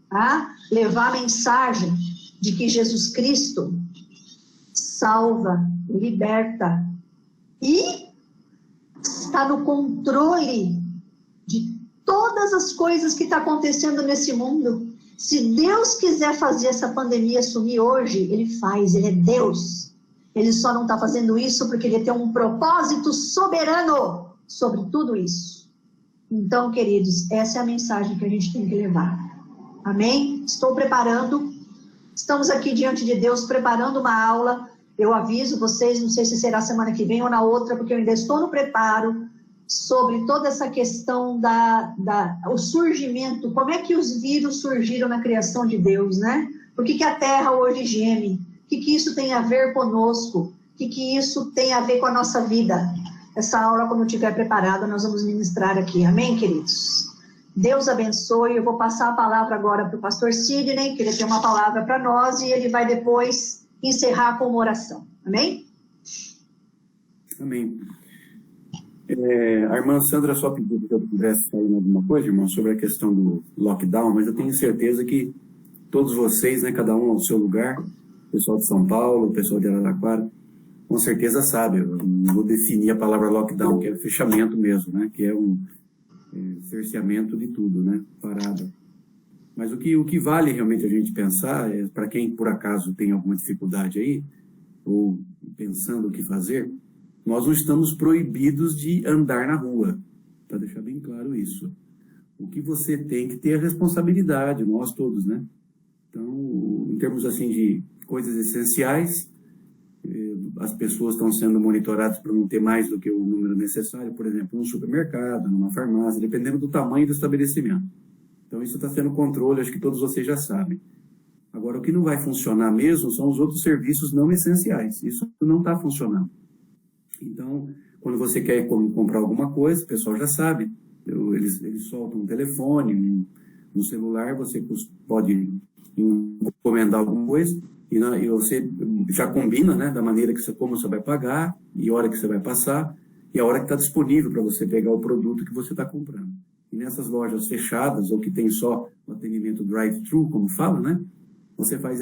Tá? Levar a mensagem de que Jesus Cristo salva, liberta e está no controle de todas as coisas que estão acontecendo nesse mundo. Se Deus quiser fazer essa pandemia sumir hoje, Ele faz, Ele é Deus. Ele só não está fazendo isso porque Ele tem um propósito soberano sobre tudo isso. Então, queridos, essa é a mensagem que a gente tem que levar. Amém? Estou preparando, estamos aqui diante de Deus preparando uma aula. Eu aviso vocês, não sei se será semana que vem ou na outra, porque eu ainda estou no preparo, sobre toda essa questão o surgimento, como é que os vírus surgiram na criação de Deus, né? Por que a Terra hoje geme? O que isso tem a ver conosco? O que isso tem a ver com a nossa vida? Essa aula, quando estiver preparada, nós vamos ministrar aqui. Amém, queridos? Deus abençoe. Eu vou passar a palavra agora para o pastor Sidney, que ele tem uma palavra para nós, e ele vai depois encerrar com uma oração. Amém? Amém. A irmã Sandra só pediu que eu pudesse falar alguma coisa, irmão, sobre a questão do lockdown, mas eu tenho certeza que todos vocês, né, cada um ao seu lugar, o pessoal de São Paulo, o pessoal de Araraquara, com certeza sabe. Eu não vou definir a palavra lockdown, que é fechamento mesmo, né, que é cerceamento de tudo, né, parada. Mas o que vale realmente a gente pensar, para quem por acaso tem alguma dificuldade aí, ou pensando o que fazer, nós não estamos proibidos de andar na rua, para deixar bem claro isso. O que você tem que ter é responsabilidade, nós todos, né? Então, em termos assim de coisas essenciais, as pessoas estão sendo monitoradas para não ter mais do que o número necessário, por exemplo, num supermercado, numa farmácia, dependendo do tamanho do estabelecimento. Então, isso está sendo controle, acho que todos vocês já sabem. Agora, o que não vai funcionar mesmo são os outros serviços não essenciais. Isso não está funcionando. Então, quando você quer comprar alguma coisa, o pessoal já sabe. Eles soltam um telefone, no celular, você pode encomendar alguma coisa e você já combina, né, da maneira como você vai pagar e a hora que você vai passar e a hora que está disponível para você pegar o produto que você está comprando. E nessas lojas fechadas ou que tem só o atendimento drive-thru, como fala, né, você faz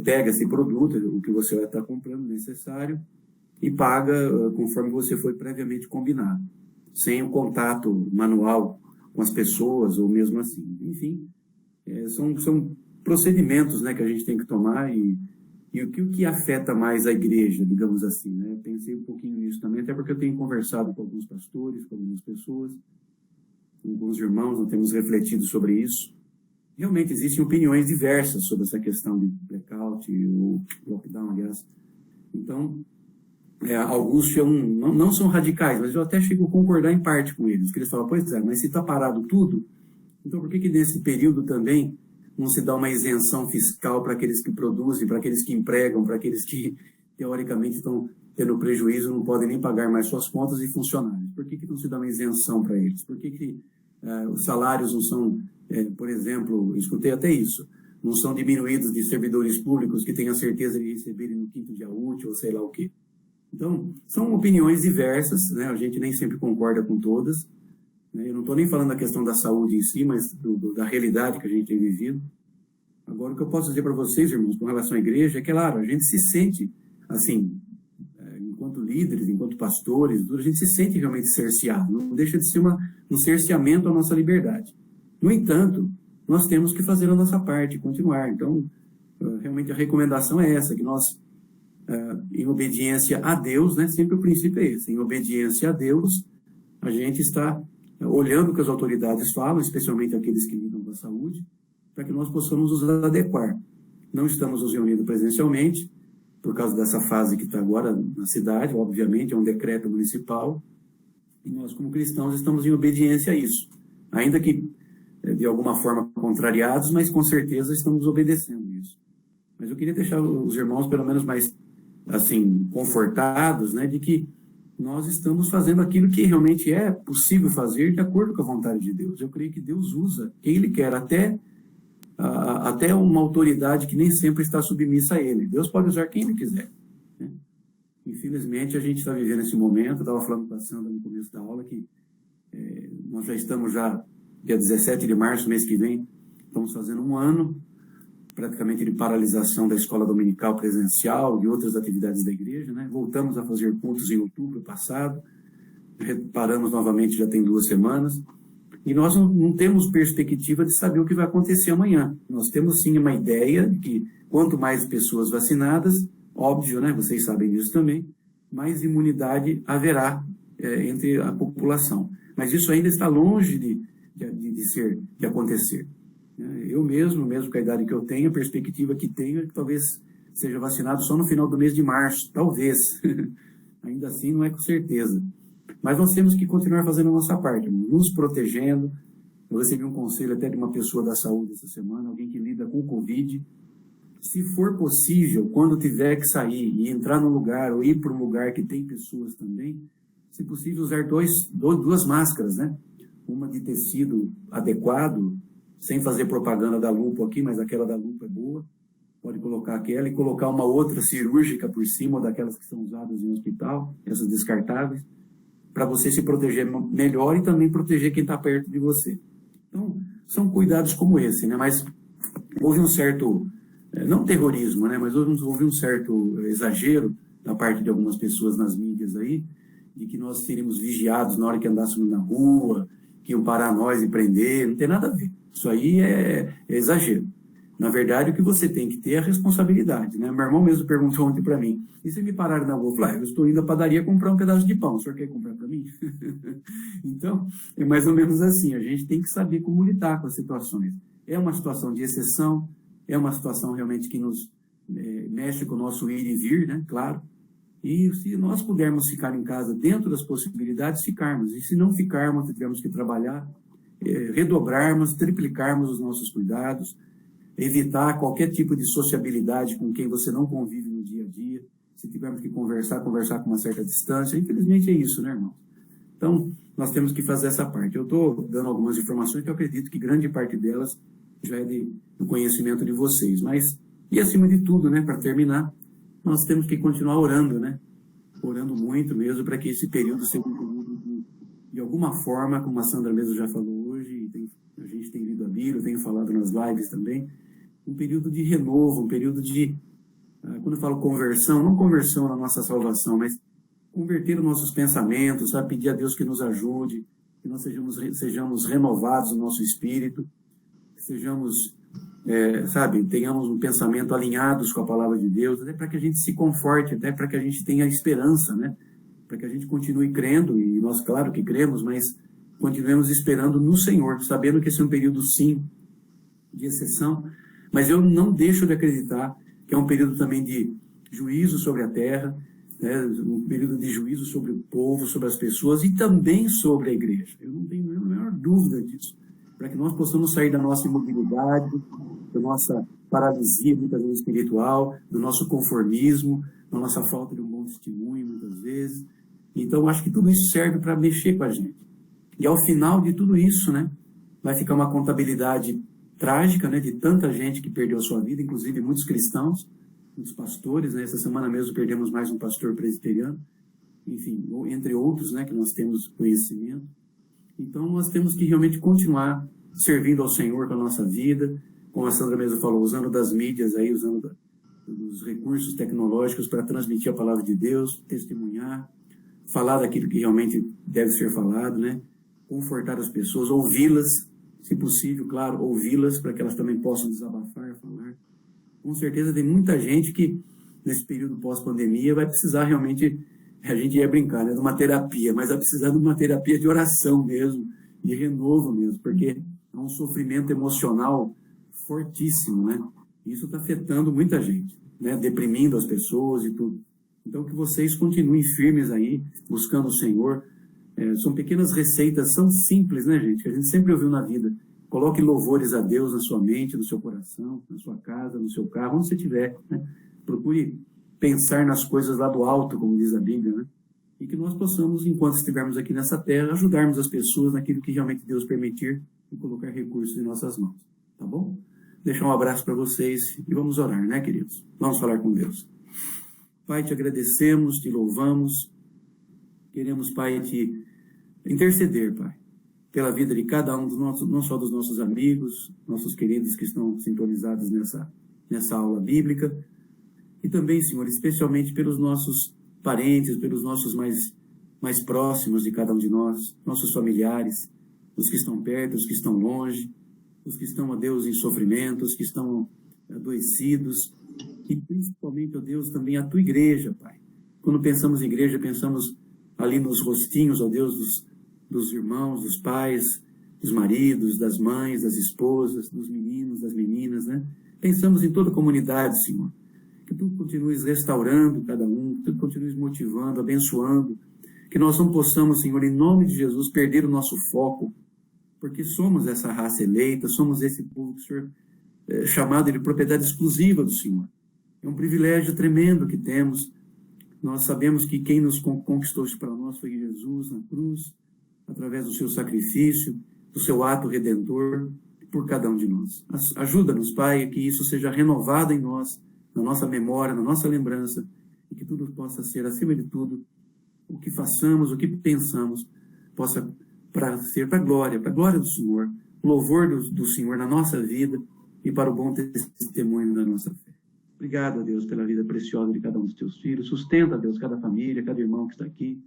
pega esse produto, o que você vai estar comprando necessário, e paga conforme você foi previamente combinado, sem o contato manual com as pessoas, ou mesmo assim. Enfim, são procedimentos, né, que a gente tem que tomar, e o que afeta mais a igreja, digamos assim, né? Pensei um pouquinho nisso também, até porque eu tenho conversado com alguns pastores, com algumas pessoas, com alguns irmãos, nós temos refletido sobre isso. Realmente existem opiniões diversas sobre essa questão de blackout, ou lockdown, aliás. Então, alguns não são radicais, mas eu até chego a concordar em parte com eles, que eles falam, pois é, mas se está parado tudo, então por que nesse período também não se dá uma isenção fiscal para aqueles que produzem, para aqueles que empregam, para aqueles que teoricamente estão tendo prejuízo, não podem nem pagar mais suas contas e funcionários? Por que não se dá uma isenção para eles? Por que os salários não são, por exemplo, escutei até isso, não são diminuídos de servidores públicos que têm a certeza de receberem no 5º dia útil ou sei lá o quê? Então, são opiniões diversas, né? A gente nem sempre concorda com todas, né? Eu não estou nem falando da questão da saúde em si, mas da realidade que a gente tem vivido. Agora, o que eu posso dizer para vocês, irmãos, com relação à igreja, é que, claro, a gente se sente, assim, enquanto líderes, enquanto pastores, a gente se sente realmente cerceado, não deixa de ser um cerceamento à nossa liberdade. No entanto, nós temos que fazer a nossa parte, continuar. Então, realmente a recomendação é essa, que nós, em obediência a Deus, né, sempre o princípio é esse, em obediência a Deus, a gente está olhando o que as autoridades falam, especialmente aqueles que lidam com a saúde, para que nós possamos nos adequar. Não estamos nos reunindo presencialmente, por causa dessa fase que está agora na cidade, obviamente, é um decreto municipal, e nós, como cristãos, estamos em obediência a isso. Ainda que, de alguma forma, contrariados, mas com certeza estamos obedecendo isso. Mas eu queria deixar os irmãos, pelo menos, mais, assim, confortados, né, de que nós estamos fazendo aquilo que realmente é possível fazer de acordo com a vontade de Deus. Eu creio que Deus usa quem Ele quer, até uma autoridade que nem sempre está submissa a Ele. Deus pode usar quem Ele quiser, né? Infelizmente, a gente está vivendo esse momento. Eu estava falando com a Sandra no começo da aula que nós já estamos dia 17 de março, mês que vem, estamos fazendo um ano praticamente de paralisação da escola dominical presencial e outras atividades da igreja, né? Voltamos a fazer cultos em outubro passado, paramos novamente já tem 2 semanas, e nós não temos perspectiva de saber o que vai acontecer amanhã. Nós temos sim uma ideia de que quanto mais pessoas vacinadas, óbvio, né? Vocês sabem disso também, mais imunidade haverá entre a população. Mas isso ainda está longe de acontecer. Eu mesmo com a idade que eu tenho, a perspectiva que tenho é que talvez seja vacinado só no final do mês de março, talvez. Ainda assim, não é com certeza. Mas nós temos que continuar fazendo a nossa parte, nos protegendo. Eu recebi um conselho até de uma pessoa da saúde essa semana, alguém que lida com o Covid. Se for possível, quando tiver que sair e entrar num lugar ou ir para um lugar que tem pessoas também, se possível, usar duas máscaras, né? Uma de tecido adequado, sem fazer propaganda da Lupo aqui, mas aquela da Lupo é boa. Pode colocar aquela e colocar uma outra cirúrgica por cima daquelas que são usadas em hospital, essas descartáveis, para você se proteger melhor e também proteger quem está perto de você. Então, são cuidados como esse, né? Mas houve um certo, não terrorismo, né? Mas houve um certo exagero da parte de algumas pessoas nas mídias aí, de que nós seríamos vigiados na hora que andássemos na rua, que iam parar nós e prender, não tem nada a ver. Isso aí é exagero. Na verdade, o que você tem que ter é a responsabilidade, né? Meu irmão mesmo perguntou ontem para mim, e se me pararam na rua? Eu falei, eu estou indo à padaria comprar um pedaço de pão, o senhor quer comprar para mim? Então, é mais ou menos assim, a gente tem que saber como lidar com as situações. É uma situação de exceção, é uma situação realmente que nos mexe com o nosso ir e vir, né? Claro. E se nós pudermos ficar em casa dentro das possibilidades, ficarmos. E se não ficarmos, tivermos que trabalhar, redobrarmos, triplicarmos os nossos cuidados, evitar qualquer tipo de sociabilidade com quem você não convive no dia a dia. Se tivermos que conversar com uma certa distância. Infelizmente é isso, né, irmão? Então, nós temos que fazer essa parte. Eu estou dando algumas informações que eu acredito que grande parte delas já é do conhecimento de vocês. Mas, e acima de tudo, né, para terminar, nós temos que continuar orando, né? Orando muito mesmo para que esse período seja um período de alguma forma, como a Sandra mesmo já falou hoje, a gente tem lido a Bíblia, tenho falado nas lives também, um período de renovo, um período de, quando eu falo conversão, não conversão na nossa salvação, mas converter os nossos pensamentos, sabe? Pedir a Deus que nos ajude, que nós sejamos renovados no nosso espírito, que sejamos, tenhamos um pensamento alinhados com a palavra de Deus, até para que a gente se conforte, até para que a gente tenha esperança, né? Para que a gente continue crendo, e nós, claro que cremos, mas continuemos esperando no Senhor, sabendo que esse é um período, sim, de exceção, mas eu não deixo de acreditar que é um período também de juízo sobre a terra, né? Um período de juízo sobre o povo, sobre as pessoas e também sobre a igreja. Eu não tenho a menor dúvida disso, para que nós possamos sair da nossa imobilidade, da nossa paralisia, muitas vezes espiritual, do nosso conformismo, da nossa falta de um bom testemunho, muitas vezes. Então, acho que tudo isso serve para mexer com a gente. E ao final de tudo isso, né, vai ficar uma contabilidade trágica, né, de tanta gente que perdeu a sua vida, inclusive muitos cristãos, muitos pastores, né? Essa semana mesmo perdemos mais um pastor presbiteriano, enfim, entre outros, né, que nós temos conhecimento. Então, nós temos que realmente continuar servindo ao Senhor com a nossa vida, como a Sandra mesmo falou, usando das mídias aí, usando dos recursos tecnológicos para transmitir a palavra de Deus, testemunhar. testemunhar, falar daquilo que realmente deve ser falado, né? Confortar as pessoas, ouvi-las, se possível, claro, ouvi-las para que elas também possam desabafar, falar. Com certeza tem muita gente que, nesse período pós-pandemia, vai precisar realmente, a gente ia brincar, né, de uma terapia, mas vai precisar de uma terapia de oração mesmo, de renovo mesmo, porque é um sofrimento emocional fortíssimo, né? Isso está afetando muita gente, né? Deprimindo as pessoas e tudo. Então, que vocês continuem firmes aí, buscando o Senhor. São pequenas receitas, são simples, né, gente? Que a gente sempre ouviu na vida. Coloque louvores a Deus na sua mente, no seu coração, na sua casa, no seu carro, onde você estiver, né? Procure pensar nas coisas lá do alto, como diz a Bíblia, né? E que nós possamos, enquanto estivermos aqui nessa terra, ajudarmos as pessoas naquilo que realmente Deus permitir e colocar recursos em nossas mãos. Tá bom? Deixar um abraço para vocês e vamos orar, né, queridos? Vamos falar com Deus. Pai, te agradecemos, te louvamos. Queremos, Pai, te interceder, Pai, pela vida de cada um dos nossos, não só dos nossos amigos, nossos queridos que estão sintonizados nessa aula bíblica, e também, Senhor, especialmente pelos nossos parentes, pelos nossos mais próximos de cada um de nós, nossos familiares, os que estão perto, os que estão longe, os que estão, ó Deus, em sofrimento, os que estão adoecidos, e principalmente, ó Deus, também a tua igreja, Pai. Quando pensamos em igreja, pensamos ali nos rostinhos, ó Deus, dos irmãos, dos pais, dos maridos, das mães, das esposas, dos meninos, das meninas, né? Pensamos em toda a comunidade, Senhor. Que tu continues restaurando cada um, que tu continues motivando, abençoando, que nós não possamos, Senhor, em nome de Jesus, perder o nosso foco, porque somos essa raça eleita, somos esse povo que o Senhor chamado de propriedade exclusiva do Senhor. É um privilégio tremendo que temos. Nós sabemos que quem nos conquistou isso para nós foi Jesus na cruz, através do seu sacrifício, do seu ato redentor, por cada um de nós. Ajuda-nos, Pai, que isso seja renovado em nós, na nossa memória, na nossa lembrança, e que tudo possa ser, acima de tudo, o que façamos, o que pensamos, possa ser para a glória do Senhor, o louvor do Senhor na nossa vida e para o bom testemunho da nossa fé. Obrigado, a Deus, pela vida preciosa de cada um dos teus filhos. Sustenta, Deus, cada família, cada irmão que está aqui,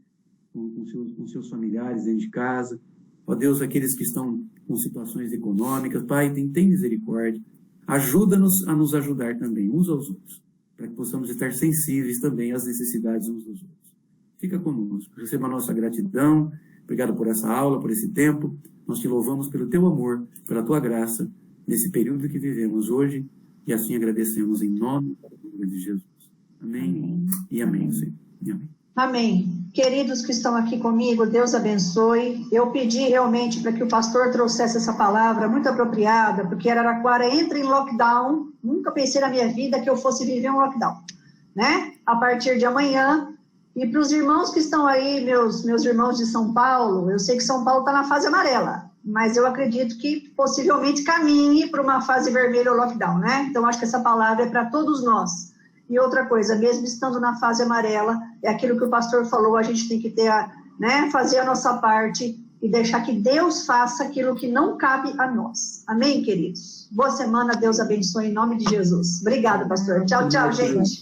com seus familiares dentro de casa. Ó Deus, aqueles que estão com situações econômicas, Pai, tem misericórdia. Ajuda-nos a nos ajudar também, uns aos outros, para que possamos estar sensíveis também às necessidades uns dos outros. Fica conosco, receba a nossa gratidão. Obrigado por essa aula, por esse tempo. Nós te louvamos pelo teu amor, pela tua graça, nesse período que vivemos hoje, e assim agradecemos em nome de Jesus. Amém. E amém, Senhor. E amém. Amém. Queridos que estão aqui comigo, Deus abençoe. Eu pedi realmente para que o pastor trouxesse essa palavra muito apropriada, porque Araraquara entra em lockdown. Nunca pensei na minha vida que eu fosse viver um lockdown, né? A partir de amanhã. E para os irmãos que estão aí, meus irmãos de São Paulo, eu sei que São Paulo está na fase amarela, mas eu acredito que possivelmente caminhe para uma fase vermelha ou lockdown, né? Então, acho que essa palavra é para todos nós. E outra coisa, mesmo estando na fase amarela, é aquilo que o pastor falou, a gente tem que ter, fazer a nossa parte e deixar que Deus faça aquilo que não cabe a nós. Amém, queridos? Boa semana, Deus abençoe em nome de Jesus. Obrigada, pastor. Tchau, tchau, gente.